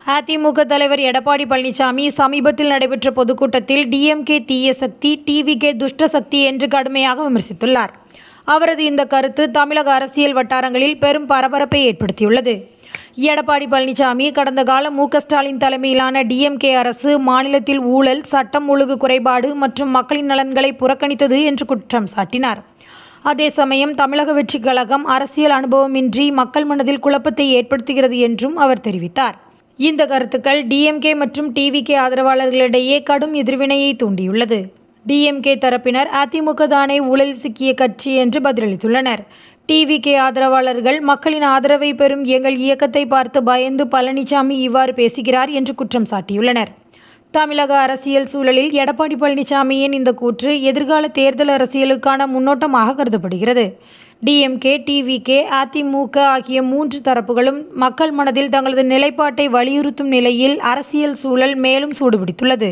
அதிமுக தலைவர் எடப்பாடி பழனிசாமி சமீபத்தில் நடைபெற்ற பொதுக்கூட்டத்தில் டிஎம்கே தீய சக்தி, டிவிகே துஷ்ட சக்தி என்று கடுமையாக விமர்சித்துள்ளார். அவரது இந்த கருத்து தமிழக அரசியல் வட்டாரங்களில் பெரும் பரபரப்பை ஏற்படுத்தியுள்ளது. எடப்பாடி பழனிசாமி கடந்த கால மு.க.ஸ்டாலின் தலைமையிலான டிஎம்கே அரசு மாநிலத்தில் ஊழல், சட்டம் ஒழுங்கு குறைபாடு மற்றும் மக்களின் நலன்களை புறக்கணித்தது என்று குற்றம் சாட்டினார். அதே சமயம் தமிழக வெற்றிக் கழகம் அரசியல் அனுபவமின்றி மக்கள் மனதில் குழப்பத்தை ஏற்படுத்துகிறது என்றும் அவர் தெரிவித்தார். இந்த கருத்துக்கள் டிஎம்கே மற்றும் டிவிகே ஆதரவாளர்களிடையே கடும் எதிர்வினையை தூண்டியுள்ளது. டிஎம்கே தரப்பினர் அதிமுக தானே ஊழலில் சிக்கிய கட்சி என்று பதிலளித்துள்ளனர். டிவிகே ஆதரவாளர்கள் மக்களின் ஆதரவை பெறும் எங்கள் இயக்கத்தை பார்த்து பயந்து பழனிசாமி இவ்வாறு பேசுகிறார் என்று குற்றம் சாட்டியுள்ளனர். தமிழக அரசியல் சூழலில் எடப்பாடி பழனிசாமியின் இந்த கூற்று எதிர்கால தேர்தல் அரசியலுக்கான முன்னோட்டமாக கருதப்படுகிறது. டிஎம்கே, டிவிகே, அதிமுக ஆகிய 3 தரப்புகளும் மக்கள் மனதில் தங்களது நிலைப்பாட்டை வலியுறுத்தும் நிலையில் அரசியல் சூழல் மேலும் சூடுபிடித்துள்ளது.